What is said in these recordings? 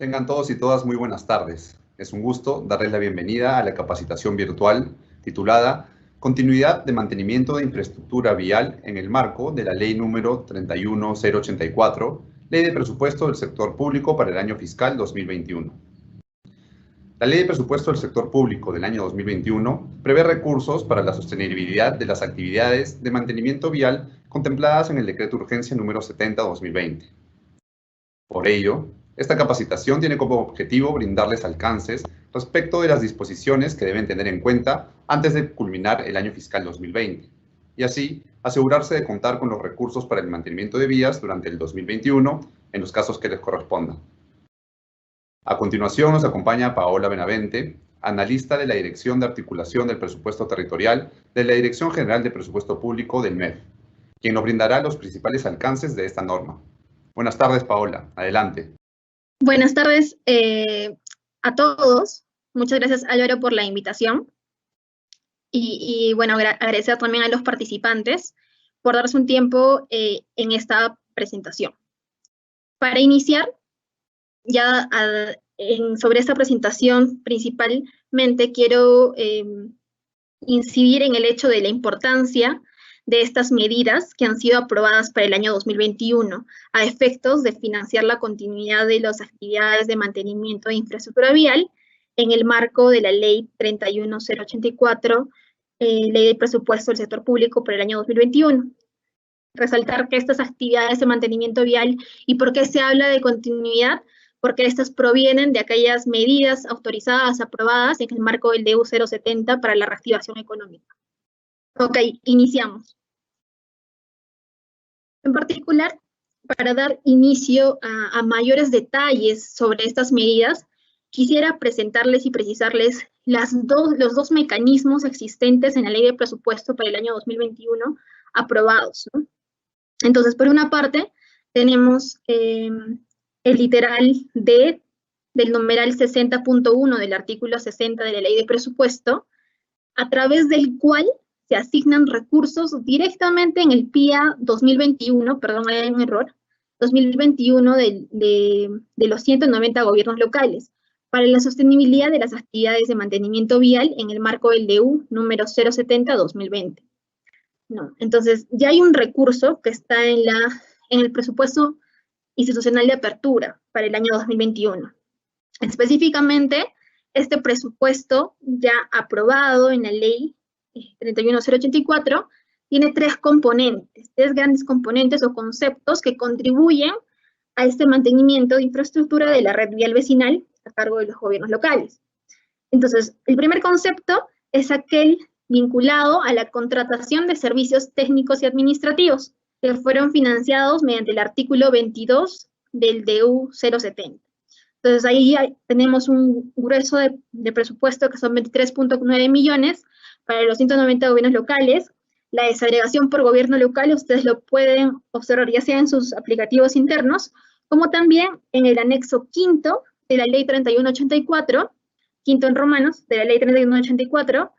Tengan todos y todas muy buenas tardes. Es un gusto darles la bienvenida a la capacitación virtual titulada Continuidad de mantenimiento de infraestructura vial en el marco de la Ley número 31084, Ley de Presupuesto del Sector Público para el año fiscal 2021. La Ley de Presupuesto del Sector Público del año 2021 prevé recursos para la sostenibilidad de las actividades de mantenimiento vial contempladas en el Decreto de Urgencia número 70/2020. Por ello, esta capacitación tiene como objetivo brindarles alcances respecto de las disposiciones que deben tener en cuenta antes de culminar el año fiscal 2020, y así asegurarse de contar con los recursos para el mantenimiento de vías durante el 2021 en los casos que les correspondan. A continuación nos acompaña Paola Benavente, analista de la Dirección de Articulación del Presupuesto Territorial de la Dirección General de Presupuesto Público del MEF, quien nos brindará los principales alcances de esta norma. Buenas tardes, Paola. Adelante. Buenas tardes a todos. Muchas gracias, Álvaro, por la invitación. Y bueno, agradecer también a los participantes por darse un tiempo en esta presentación. Para iniciar, ya sobre esta presentación principalmente quiero incidir en el hecho de la importancia de estas medidas que han sido aprobadas para el año 2021 a efectos de financiar la continuidad de las actividades de mantenimiento de infraestructura vial en el marco de la Ley 31084, Ley de Presupuesto del Sector Público para el año 2021. Resaltar que estas actividades de mantenimiento vial, ¿y por qué se habla de continuidad? Porque estas provienen de aquellas medidas autorizadas, aprobadas en el marco del DU 070 para la reactivación económica. Ok, iniciamos. En particular, para dar inicio a mayores detalles sobre estas medidas, quisiera presentarles y precisarles los dos mecanismos existentes en la Ley de Presupuesto para el año 2021 aprobados, ¿no? Entonces, por una parte, tenemos el literal D del numeral 60.1 del artículo 60 de la Ley de Presupuesto, a través del cual se asignan recursos directamente en el PIA 2021, perdón, hay un error, 2021 de los 190 gobiernos locales, para la sostenibilidad de las actividades de mantenimiento vial en el marco del DU número 070/2020. No, entonces, ya hay un recurso que está en el presupuesto institucional de apertura para el año 2021. Específicamente, este presupuesto ya aprobado en la ley 31084 tiene tres grandes componentes o conceptos que contribuyen a este mantenimiento de infraestructura de la red vial vecinal a cargo de los gobiernos locales. Entonces, el primer concepto es aquel vinculado a la contratación de servicios técnicos y administrativos que fueron financiados mediante el artículo 22 del DU 070. Entonces, ahí tenemos un grueso de presupuesto que son 23.9 millones para los 190 gobiernos locales. La desagregación por gobierno local, ustedes lo pueden observar ya sea en sus aplicativos internos, como también en el anexo quinto de la Ley 3184, quinto en romanos, de la Ley 3184,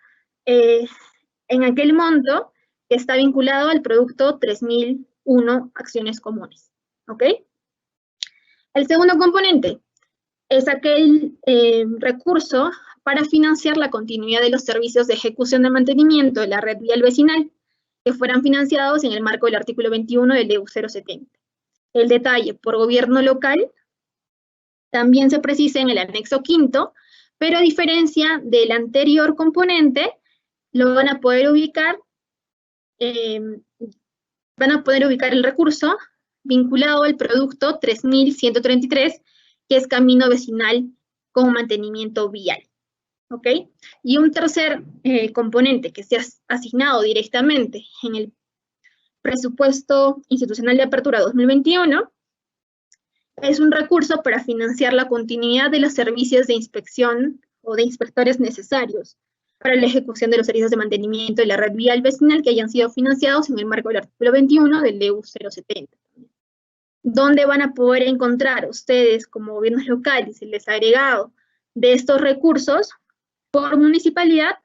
en aquel monto que está vinculado al producto 3001 acciones comunes. ¿Ok? El segundo componente es aquel recurso para financiar la continuidad de los servicios de ejecución de mantenimiento de la red vial vecinal que fueran financiados en el marco del artículo 21 del DU 070. El detalle por gobierno local también se precisa en el anexo quinto, pero a diferencia del anterior componente, lo van a poder ubicar, el recurso vinculado al producto 3133, que es camino vecinal con mantenimiento vial. ¿Ok? Y un tercer componente que se ha asignado directamente en el presupuesto institucional de apertura 2021 es un recurso para financiar la continuidad de los servicios de inspección o de inspectores necesarios para la ejecución de los servicios de mantenimiento de la red vial vecinal que hayan sido financiados en el marco del artículo 21 del DU 070. ¿Dónde van a poder encontrar ustedes como gobiernos locales el desagregado de estos recursos? Por municipalidad,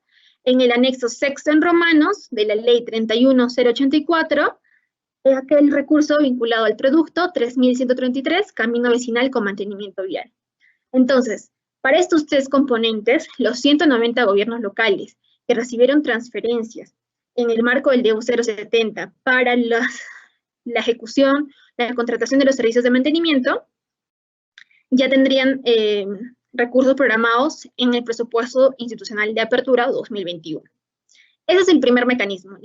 en el anexo sexto en romanos de la Ley 31084, es aquel recurso vinculado al producto 3133, camino vecinal con mantenimiento vial. Entonces, para estos tres componentes, los 190 gobiernos locales que recibieron transferencias en el marco del DEU 070 para la ejecución, la contratación de los servicios de mantenimiento, ya tendrían recursos programados en el presupuesto institucional de apertura 2021. Ese es el primer mecanismo,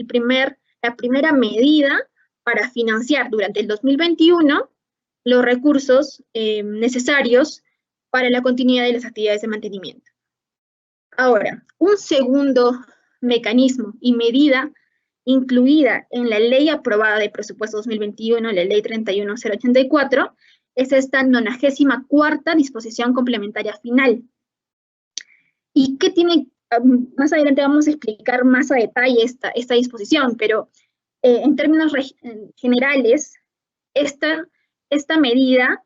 la primera medida para financiar durante el 2021 los recursos necesarios para la continuidad de las actividades de mantenimiento. Ahora, un segundo mecanismo y medida incluida en la ley aprobada de presupuesto 2021, la ley 31084, es esta 94ª disposición complementaria final. ¿Y qué tiene? Más adelante vamos a explicar más a detalle esta disposición, pero en términos generales, esta medida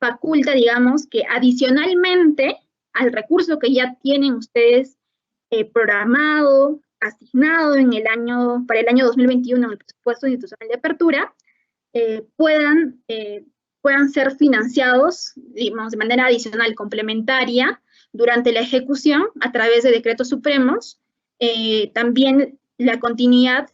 faculta, digamos, que adicionalmente al recurso que ya tienen ustedes programado, asignado para el año 2021 en el presupuesto institucional de apertura, puedan ser financiados, digamos, de manera adicional, complementaria, durante la ejecución a través de decretos supremos, también la continuidad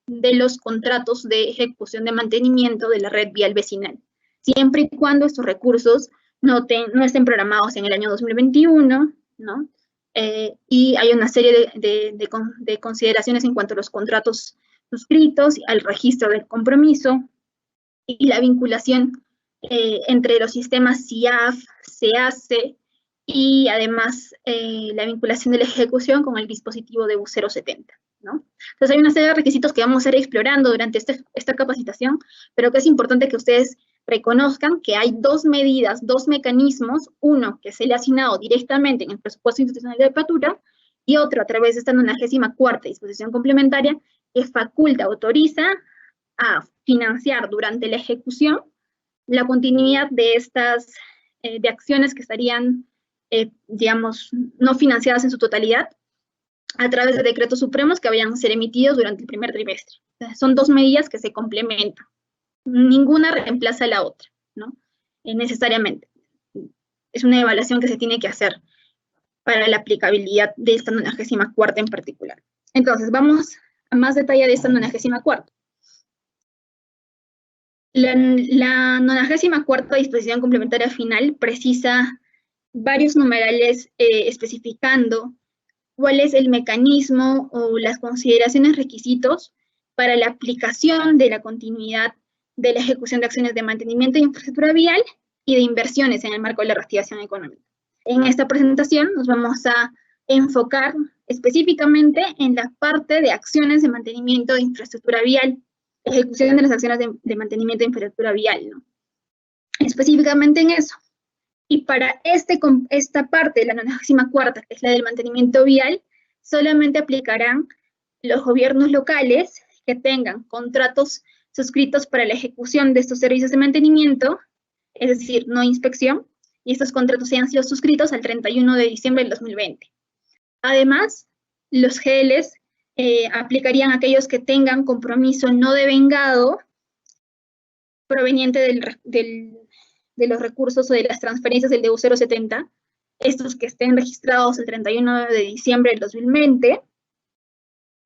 de los contratos de ejecución de mantenimiento de la red vial vecinal, siempre y cuando estos recursos no estén programados en el año 2021, ¿no? Y hay una serie de consideraciones en cuanto a los contratos suscritos, al registro del compromiso y la vinculación entre los sistemas CIAF, CEACE y además la vinculación de la ejecución con el dispositivo DEU 070, ¿no? Entonces hay una serie de requisitos que vamos a ir explorando durante esta capacitación, pero que es importante que ustedes reconozcan que hay dos medidas, dos mecanismos, uno que se le ha asignado directamente en el presupuesto institucional de apertura y otro a través de esta 94ª disposición complementaria que faculta, autoriza a financiar durante la ejecución la continuidad de estas de acciones que estarían, digamos, no financiadas en su totalidad a través de decretos supremos que vayan a ser emitidos durante el primer trimestre. Entonces, son dos medidas que se complementan. Ninguna reemplaza a la otra, ¿no? Necesariamente. Es una evaluación que se tiene que hacer para la aplicabilidad de esta 94ª en particular. Entonces, vamos a más detalle de esta 94ª. La 94ª disposición complementaria final precisa varios numerales especificando cuál es el mecanismo o las consideraciones, requisitos para la aplicación de la continuidad de la ejecución de acciones de mantenimiento de infraestructura vial y de inversiones en el marco de la reactivación económica. En esta presentación nos vamos a enfocar específicamente en la parte de acciones de mantenimiento de infraestructura vial, ejecución de las acciones de mantenimiento de infraestructura vial, ¿no? Específicamente en eso. Y para esta parte de la 94ª, que es la del mantenimiento vial, solamente aplicarán los gobiernos locales que tengan contratos suscritos para la ejecución de estos servicios de mantenimiento, es decir, no inspección, y estos contratos hayan sido suscritos al 31 de diciembre del 2020. Además, los GLs aplicarían a aquellos que tengan compromiso no devengado proveniente de los recursos o de las transferencias del DEU 070, estos que estén registrados el 31 de diciembre del 2020,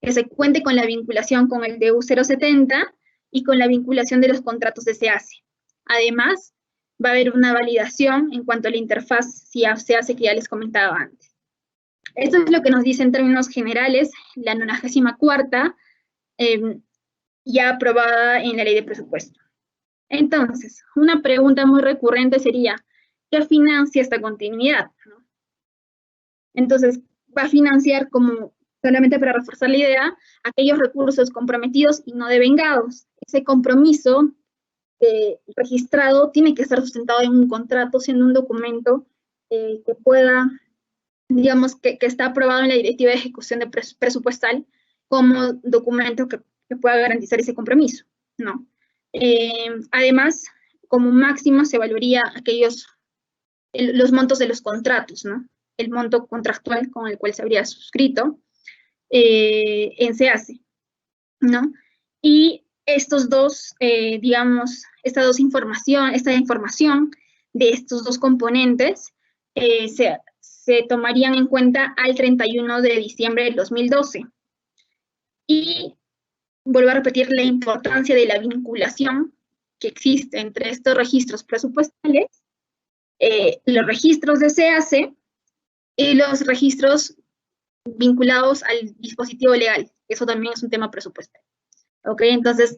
que se cuente con la vinculación con el DEU 070 y con la vinculación de los contratos de SEACE. Además, va a haber una validación en cuanto a la interfaz SEACE que ya les comentaba antes. Esto es lo que nos dice en términos generales la 94ª, ya aprobada en la ley de presupuesto. Entonces, una pregunta muy recurrente sería, ¿qué financia esta continuidad? ¿No? Entonces, va a financiar, como solamente para reforzar la idea, aquellos recursos comprometidos y no devengados. Ese compromiso registrado tiene que estar sustentado en un contrato, siendo un documento que pueda, digamos, que está aprobado en la Directiva de Ejecución de presupuestal como documento que pueda garantizar ese compromiso, ¿no? Además, como máximo se evaluaría los montos de los contratos, ¿no? El monto contractual con el cual se habría suscrito en SEACE, ¿no? Y estos dos, digamos, esta información de estos dos componentes se tomarían en cuenta al 31 de diciembre del 2012. Y vuelvo a repetir la importancia de la vinculación que existe entre estos registros presupuestales, los registros de SEACE y los registros vinculados al dispositivo legal. Eso también es un tema presupuestario. ¿Ok? Entonces,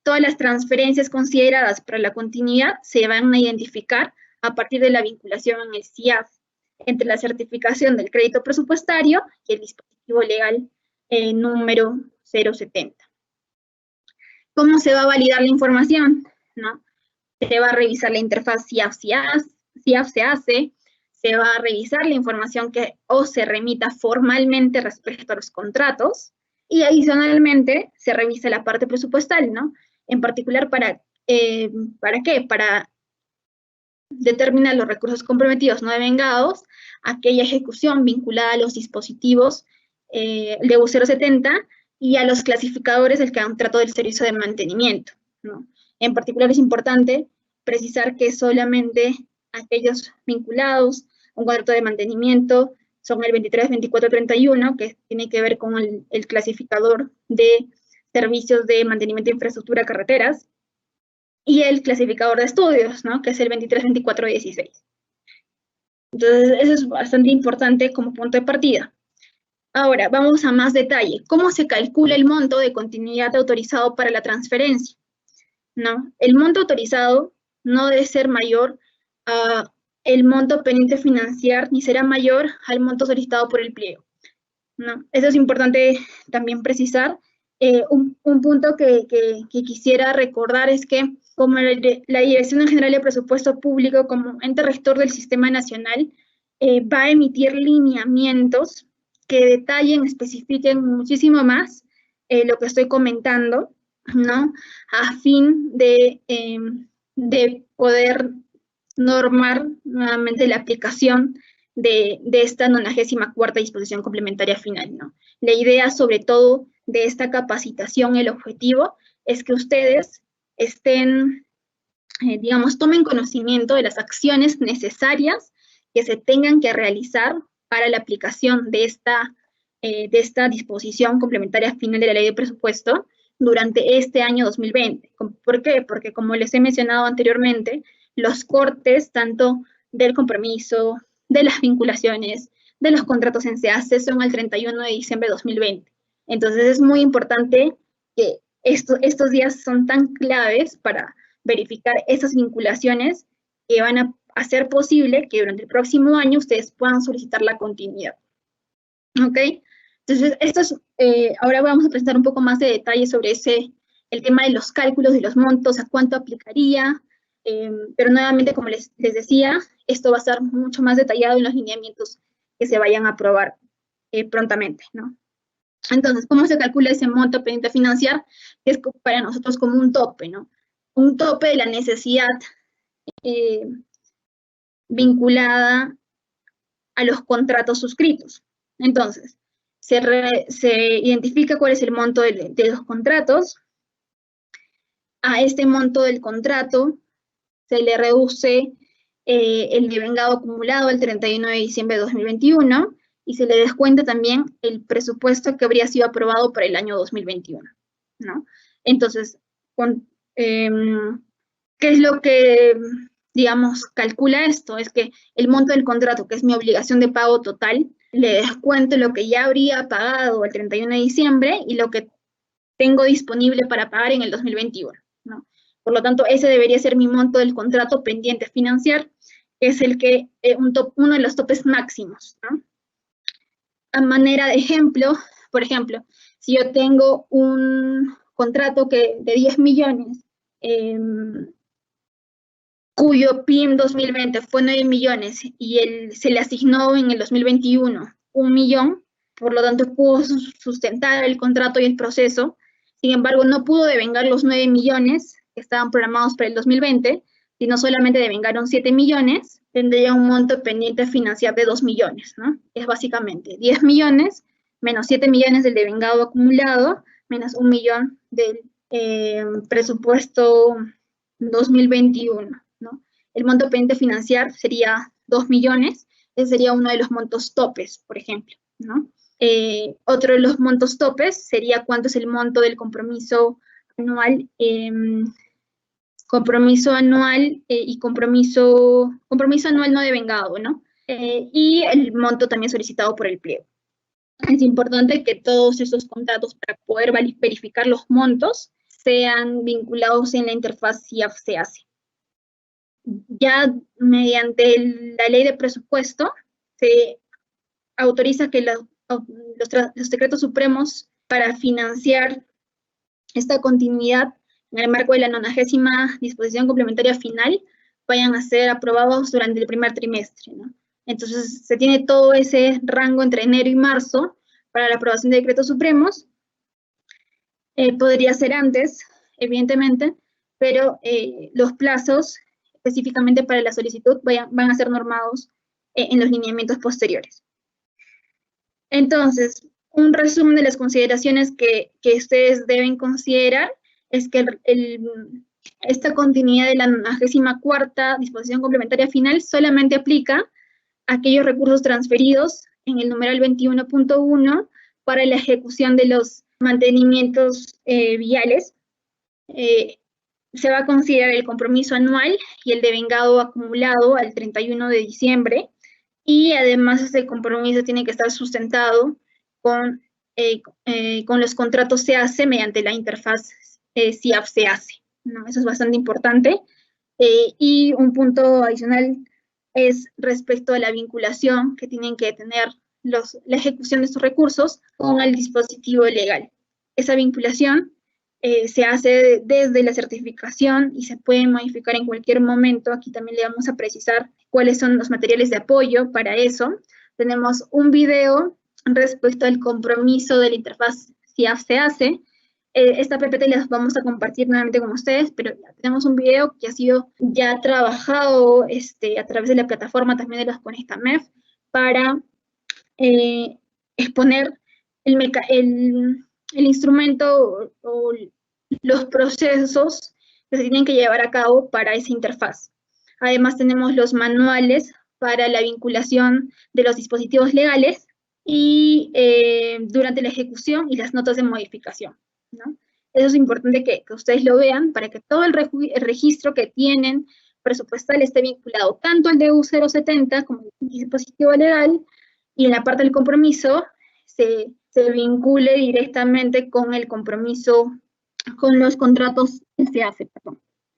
todas las transferencias consideradas para la continuidad se van a identificar a partir de la vinculación en el CIAF entre la certificación del crédito presupuestario y el dispositivo legal número 070. ¿Cómo se va a validar la información? ¿No? Se va a revisar la interfaz CIAF-SEACE, se va a revisar la información que se remita formalmente respecto a los contratos, y adicionalmente se revisa la parte presupuestal, ¿no? En particular, ¿para qué? Para determinar los recursos comprometidos no devengados, aquella ejecución vinculada a los dispositivos de U070 y a los clasificadores del contrato del servicio de mantenimiento, ¿no? En particular es importante precisar que solamente aquellos vinculados a un contrato de mantenimiento son el 23, 24, 31, que tiene que ver con el clasificador de servicios de mantenimiento de infraestructura carreteras, y el clasificador de estudios, ¿no? Que es el 23, 24, 16. Entonces, eso es bastante importante como punto de partida. Ahora, vamos a más detalle. ¿Cómo se calcula el monto de continuidad autorizado para la transferencia? ¿No? El monto autorizado no debe ser mayor al monto pendiente financiar, ni será mayor al monto solicitado por el pliego, ¿no? Eso es importante también precisar. Un punto que quisiera recordar es que como la Dirección General de Presupuesto Público, como ente rector del Sistema Nacional, va a emitir lineamientos que detallen, especifiquen muchísimo más lo que estoy comentando, ¿no? A fin de poder normar nuevamente la aplicación de esta 94ª disposición complementaria final, ¿no? La idea, sobre todo, de esta capacitación, el objetivo es que ustedes estén, digamos, tomen conocimiento de las acciones necesarias que se tengan que realizar para la aplicación de esta disposición complementaria final de la Ley de Presupuesto durante este año 2020. ¿Por qué? Porque, como les he mencionado anteriormente, los cortes tanto del compromiso, de las vinculaciones, de los contratos en SEACE son el 31 de diciembre de 2020. Entonces es muy importante que estos días son tan claves para verificar esas vinculaciones que van a hacer posible que durante el próximo año ustedes puedan solicitar la continuidad. ¿Ok? Entonces, ahora vamos a presentar un poco más de detalle sobre el tema de los cálculos de los montos, a cuánto aplicaría, pero nuevamente, como les decía, esto va a estar mucho más detallado en los lineamientos que se vayan a aprobar prontamente, ¿no? Entonces, ¿cómo se calcula ese monto pendiente a financiar? Es para nosotros como un tope, ¿no? Un tope de la necesidad vinculada a los contratos suscritos. Entonces, se identifica cuál es el monto de los contratos. A este monto del contrato se le reduce el devengado acumulado al 31 de diciembre de 2021 y se le descuenta también el presupuesto que habría sido aprobado para el año 2021, ¿no? Entonces, ¿qué es lo que, digamos, calcula esto? Es que el monto del contrato, que es mi obligación de pago total, le descuento lo que ya habría pagado el 31 de diciembre y lo que tengo disponible para pagar en el 2021, ¿no? Por lo tanto, ese debería ser mi monto del contrato pendiente a financiar, que es uno de los topes máximos, ¿no? A manera de ejemplo, por ejemplo, si yo tengo un contrato de 10 millones, cuyo PIM 2020 fue 9 millones y se le asignó en el 2021 1 millón, por lo tanto pudo sustentar el contrato y el proceso. Sin embargo, no pudo devengar los 9 millones que estaban programados para el 2020, sino solamente devengaron 7 millones, tendría un monto pendiente a financiar de 2 millones, ¿no? Es básicamente 10 millones menos 7 millones del devengado acumulado, menos 1 millón del presupuesto 2021, ¿no? El monto pendiente a financiar sería 2 millones, ese sería uno de los montos topes, por ejemplo, ¿no? Otro de los montos topes sería cuánto es el monto del compromiso anual, y compromiso anual no devengado, ¿no? Y el monto también solicitado por el pliego. Es importante que todos esos contratos, para poder verificar los montos, sean vinculados en la interfaz CIAF-SEACE. Ya mediante la ley de presupuesto se autoriza que los decretos supremos para financiar esta continuidad en el marco de la 90ª disposición complementaria final vayan a ser aprobados durante el primer trimestre, ¿no? Entonces, se tiene todo ese rango entre enero y marzo para la aprobación de decretos supremos. Podría ser antes, evidentemente, pero los plazos específicamente para la solicitud van a ser normados en los lineamientos posteriores. Entonces, un resumen de las consideraciones que ustedes deben considerar es que esta continuidad de la 94ª disposición complementaria final solamente aplica a aquellos recursos transferidos en el numeral 21.1 para la ejecución de los mantenimientos viales. Se va a considerar el compromiso anual y el devengado acumulado al 31 de diciembre, y además ese compromiso tiene que estar sustentado con los contratos SEACE mediante la interfaz CIAF-SEACE, ¿no? Eso es bastante importante. Y un punto adicional es respecto a la vinculación que tienen que tener la ejecución de estos recursos con el dispositivo legal. Esa vinculación se hace desde la certificación y se puede modificar en cualquier momento. Aquí también le vamos a precisar cuáles son los materiales de apoyo para eso. Tenemos un video respecto al compromiso de la interfaz CIAF-SEACE. Esta PPT las vamos a compartir nuevamente con ustedes, pero tenemos un video que ha sido ya trabajado a través de la plataforma también de los CONECTAMEF para exponer el instrumento o los procesos que se tienen que llevar a cabo para esa interfaz. Además tenemos los manuales para la vinculación de los dispositivos legales y durante la ejecución y las notas de modificación, ¿no? Eso es importante que ustedes lo vean para que todo el registro que tienen presupuestal esté vinculado tanto al DU 070 como el dispositivo legal, y en la parte del compromiso se vincule directamente con el compromiso, con los contratos que se hacen.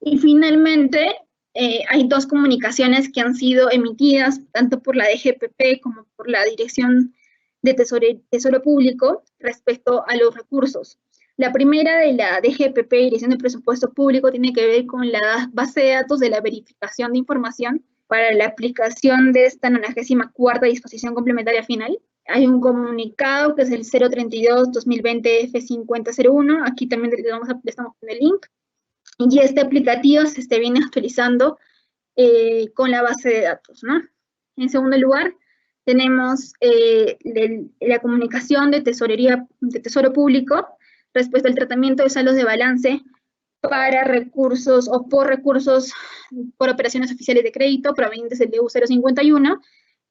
Y finalmente, hay dos comunicaciones que han sido emitidas tanto por la DGPP como por la Dirección de Tesoro Público respecto a los recursos. La primera de la DGPP, Dirección de Presupuesto Público, tiene que ver con la base de datos de la verificación de información para la aplicación de esta 94ª disposición complementaria final. Hay un comunicado que es el 032-2020 F5001, aquí también le estamos poniendo el link, y este aplicativo se viene actualizando con la base de datos, ¿no? En segundo lugar, tenemos la comunicación de Tesoro Público respecto al tratamiento de saldos de balance para recursos o por recursos por operaciones oficiales de crédito provenientes del DU 051,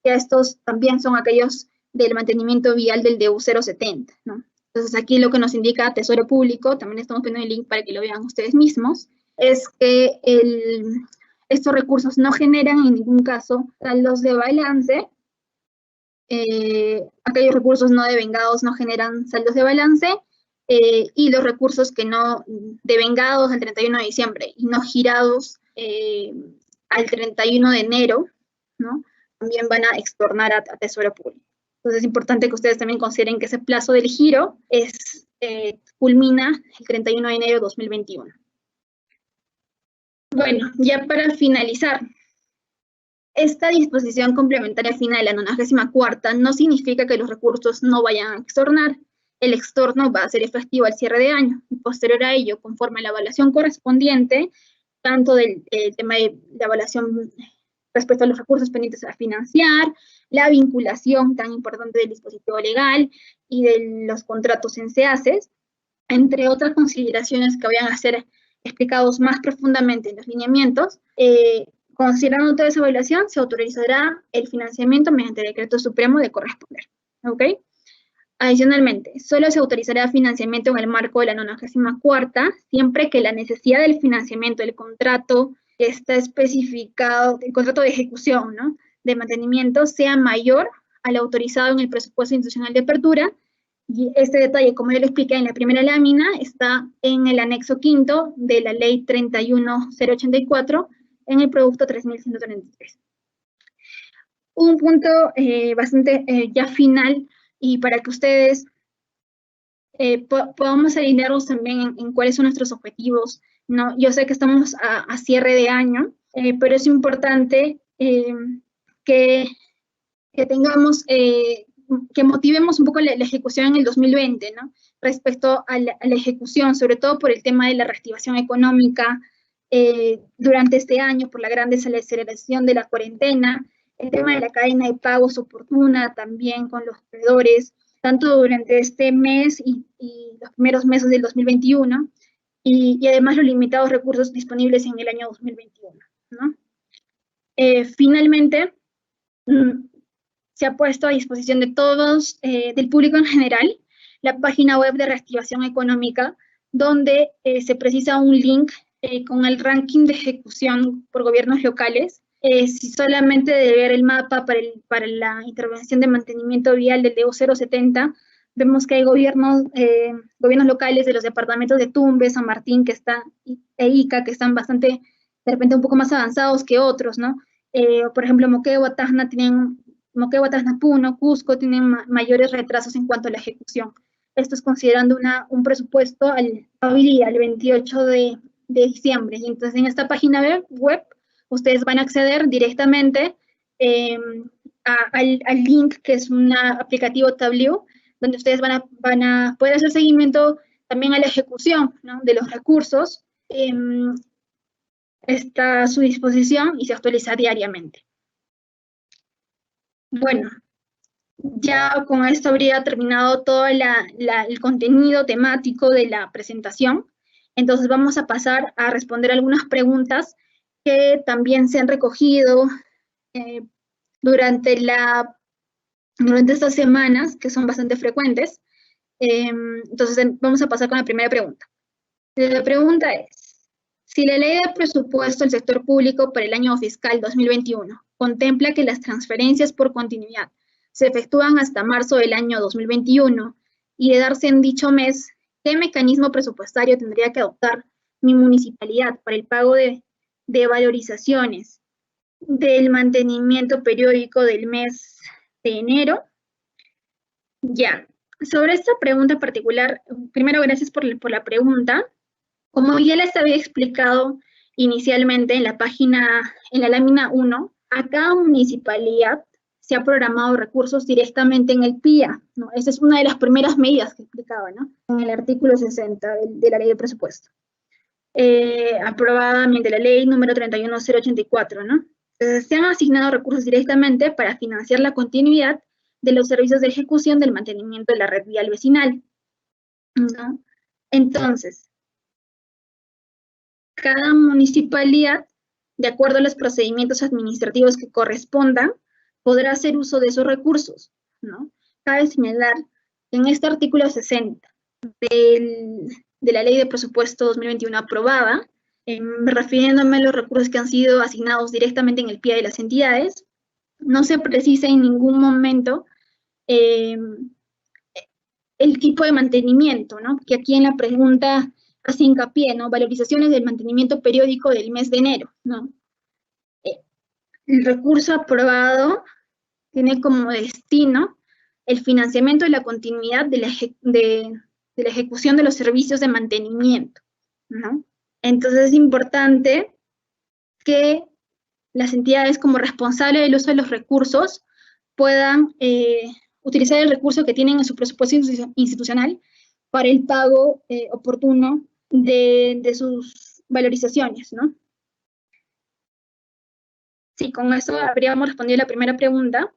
que estos también son aquellos del mantenimiento vial del DU 070, ¿no? Entonces aquí lo que nos indica Tesoro Público, también estamos poniendo el link para que lo vean ustedes mismos, es que estos recursos no generan en ningún caso saldos de balance. Aquellos recursos no devengados no generan saldos de balance, y los recursos que no devengados al 31 de diciembre y no girados al 31 de enero, ¿no? También van a extornar a Tesoro Público. Entonces es importante que ustedes también consideren que ese plazo del giro culmina el 31 de enero de 2021. Bueno, ya para finalizar, esta disposición complementaria final, la 94ª, no significa que los recursos no vayan a extornar. El extorno va a ser efectivo al cierre de año, y posterior a ello, conforme a la evaluación correspondiente, tanto del tema de la evaluación respecto a los recursos pendientes a financiar, la vinculación tan importante del dispositivo legal y de los contratos en SEACES, entre otras consideraciones que vayan a ser explicados más profundamente en los lineamientos, Considerando toda esa evaluación, se autorizará el financiamiento mediante decreto supremo de corresponder. ¿Ok? Adicionalmente, solo se autorizará financiamiento en el marco de la 94ª, siempre que la necesidad del financiamiento del contrato está especificado, el contrato de ejecución, ¿no?, de mantenimiento, sea mayor al autorizado en el presupuesto institucional de apertura. Y este detalle, como yo lo expliqué en la primera lámina, está en el anexo quinto de la ley 31084, en el producto 3133. Un punto bastante ya final, y para que ustedes podamos alinearnos también en cuáles son nuestros objetivos, ¿no? Yo sé que estamos a cierre de año, pero es importante que tengamos, que motivemos un poco la ejecución en el 2020, ¿no? Respecto a la ejecución, sobre todo por el tema de la reactivación económica durante este año, por la gran desaceleración de la cuarentena, el tema de la cadena de pagos oportuna también con los proveedores, tanto durante este mes y los primeros meses del 2021, y además los limitados recursos disponibles en el año 2021, ¿no? Finalmente, se ha puesto a disposición de todos, del público en general, la página web de reactivación económica, donde se precisa un link con el ranking de ejecución por gobiernos locales. Si solamente de ver el mapa para la intervención de mantenimiento vial del DEU 070, vemos que hay gobiernos locales de los departamentos de Tumbes, San Martín, e Ica, que están bastante, de repente, un poco más avanzados que otros, ¿no? Por ejemplo, Moquegua, Tacna, Puno, Cusco tienen mayores retrasos en cuanto a la ejecución. Esto es considerando un presupuesto al 28 de diciembre. Y entonces en esta página web ustedes van a acceder directamente al link, que es un aplicativo Tableau, donde ustedes van a poder hacer seguimiento también a la ejecución, ¿no?, de los recursos. Está a su disposición y se actualiza diariamente. Bueno, ya con esto habría terminado todo el contenido temático de la presentación. Entonces vamos a pasar a responder algunas preguntas que también se han recogido durante estas semanas, que son bastante frecuentes. Entonces vamos a pasar con la primera pregunta. La pregunta es: si la ley de presupuesto del sector público para el año fiscal 2021 contempla que las transferencias por continuidad se efectúan hasta marzo del año 2021 y de darse en dicho mes, ¿qué mecanismo presupuestario tendría que adoptar mi municipalidad para el pago de valorizaciones del mantenimiento periódico del mes de enero? Ya, sobre esta pregunta particular, primero gracias por la pregunta. Como ya les había explicado inicialmente en la lámina 1, a cada municipalidad se ha programado recursos directamente en el PIA, ¿no? Esa es una de las primeras medidas que explicaba, ¿no?, en el artículo 60 de la ley de presupuesto, aprobada mediante la ley número 31084, ¿no? Entonces, se han asignado recursos directamente para financiar la continuidad de los servicios de ejecución del mantenimiento de la red vial vecinal, ¿no? Entonces, cada municipalidad, de acuerdo a los procedimientos administrativos que correspondan, podrá hacer uso de esos recursos, ¿no? Cabe señalar que en este artículo 60 de la Ley de Presupuesto 2021 aprobada, refiriéndome a los recursos que han sido asignados directamente en el PIA de las entidades, no se precisa en ningún momento el tipo de mantenimiento, ¿no? Que aquí en la pregunta hace hincapié, ¿no? Valorizaciones del mantenimiento periódico del mes de enero, ¿no? El recurso aprobado tiene como destino el financiamiento de la continuidad de la ejecución de los servicios de mantenimiento, ¿no? Entonces es importante que las entidades, como responsables del uso de los recursos, puedan utilizar el recurso que tienen en su presupuesto institucional para el pago oportuno de sus valorizaciones, ¿no? Sí, con eso habríamos respondido la primera pregunta.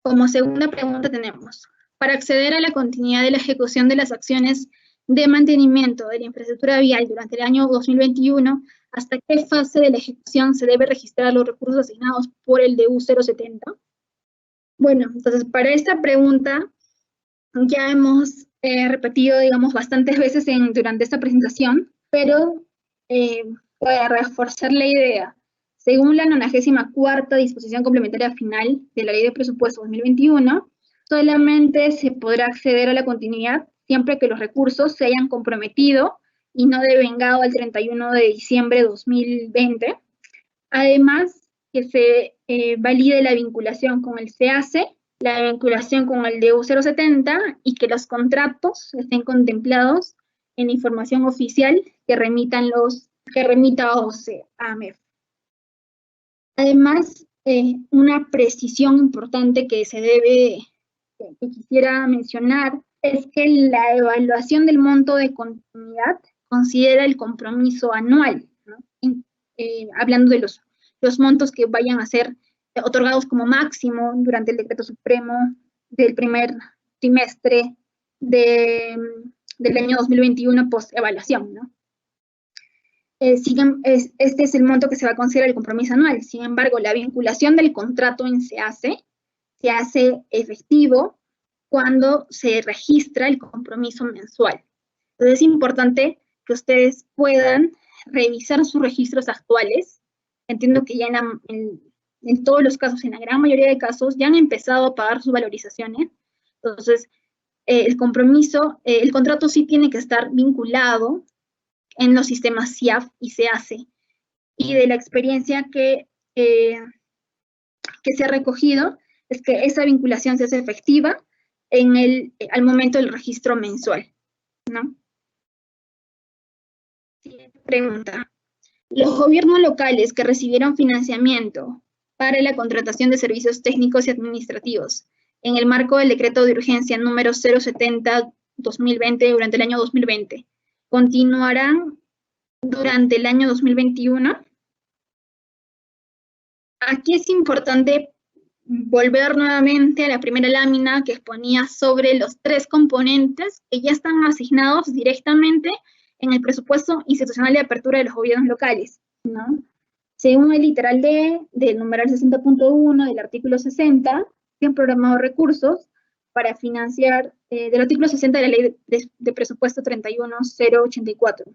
Como segunda pregunta tenemos: para acceder a la continuidad de la ejecución de las acciones de mantenimiento de la infraestructura vial durante el año 2021, ¿hasta qué fase de la ejecución se debe registrar los recursos asignados por el DU 070? Bueno, entonces para esta pregunta ya hemos repetido, digamos, bastantes veces durante esta presentación, pero para reforzar la idea, según la 94ª disposición complementaria final de la Ley de Presupuesto 2021, solamente se podrá acceder a la continuidad siempre que los recursos se hayan comprometido y no devengado al 31 de diciembre de 2020. Además, que se valide la vinculación con el CAC, la vinculación con el DU 070 y que los contratos estén contemplados en la información oficial que remita OCE a AMEF. Además, una precisión importante que que quisiera mencionar es que la evaluación del monto de continuidad considera el compromiso anual, ¿no? Hablando de los montos que vayan a ser otorgados como máximo durante el decreto supremo del primer trimestre del año 2021 post-evaluación, ¿no? Este es el monto que se va a considerar el compromiso anual. Sin embargo, la vinculación del contrato se hace efectivo cuando se registra el compromiso mensual. Entonces es importante que ustedes puedan revisar sus registros actuales. Entiendo que ya en todos los casos, en la gran mayoría de casos, ya han empezado a pagar sus valorizaciones. Entonces, el contrato sí tiene que estar vinculado en los sistemas CIAF y CAC. Y de la experiencia que se ha recogido, es que esa vinculación se hace efectiva al momento del registro mensual, ¿no? Siguiente pregunta. Los gobiernos locales que recibieron financiamiento para la contratación de servicios técnicos y administrativos en el marco del decreto de urgencia número 070/2020 durante el año 2020, ¿continuarán durante el año 2021? Aquí es importante volver nuevamente a la primera lámina que exponía sobre los 3 componentes que ya están asignados directamente en el presupuesto institucional de apertura de los gobiernos locales, ¿no? Según el literal D del numeral 60.1 del artículo 60, se han programado recursos para financiar, del artículo 60 de la Ley de Presupuesto 31084.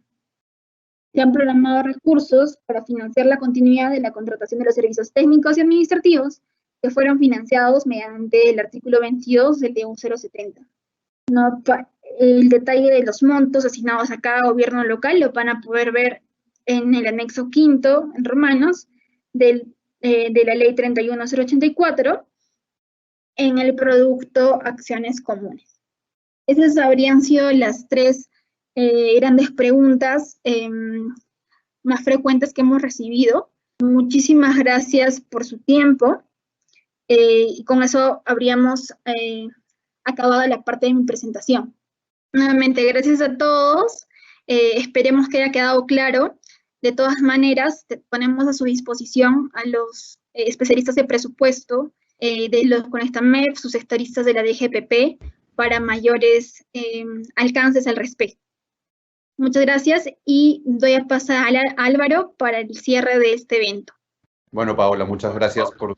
Se han programado recursos para financiar la continuidad de la contratación de los servicios técnicos y administrativos que fueron financiados mediante el artículo 22 del DU 070. ¿No? El detalle de los montos asignados a cada gobierno local lo van a poder ver en el anexo quinto, en romanos, de la ley 31084, en el producto acciones comunes. Esas habrían sido las 3 grandes preguntas más frecuentes que hemos recibido. Muchísimas gracias por su tiempo. Y con eso habríamos acabado la parte de mi presentación. Nuevamente, gracias a todos. Esperemos que haya quedado claro. De todas maneras, ponemos a su disposición a los especialistas de presupuesto de los CONECTAMEF, sus sectoristas de la DGPP, para mayores alcances al respecto. Muchas gracias y doy a pasar a Álvaro para el cierre de este evento. Bueno, Paola, muchas gracias por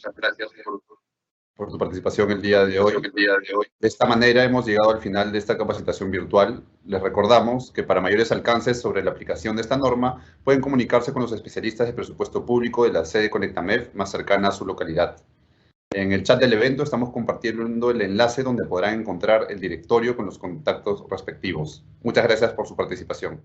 tu participación el día de hoy. De esta manera hemos llegado al final de esta capacitación virtual. Les recordamos que para mayores alcances sobre la aplicación de esta norma, pueden comunicarse con los especialistas de presupuesto público de la sede CONECTAMEF más cercana a su localidad. En el chat del evento estamos compartiendo el enlace donde podrán encontrar el directorio con los contactos respectivos. Muchas gracias por su participación.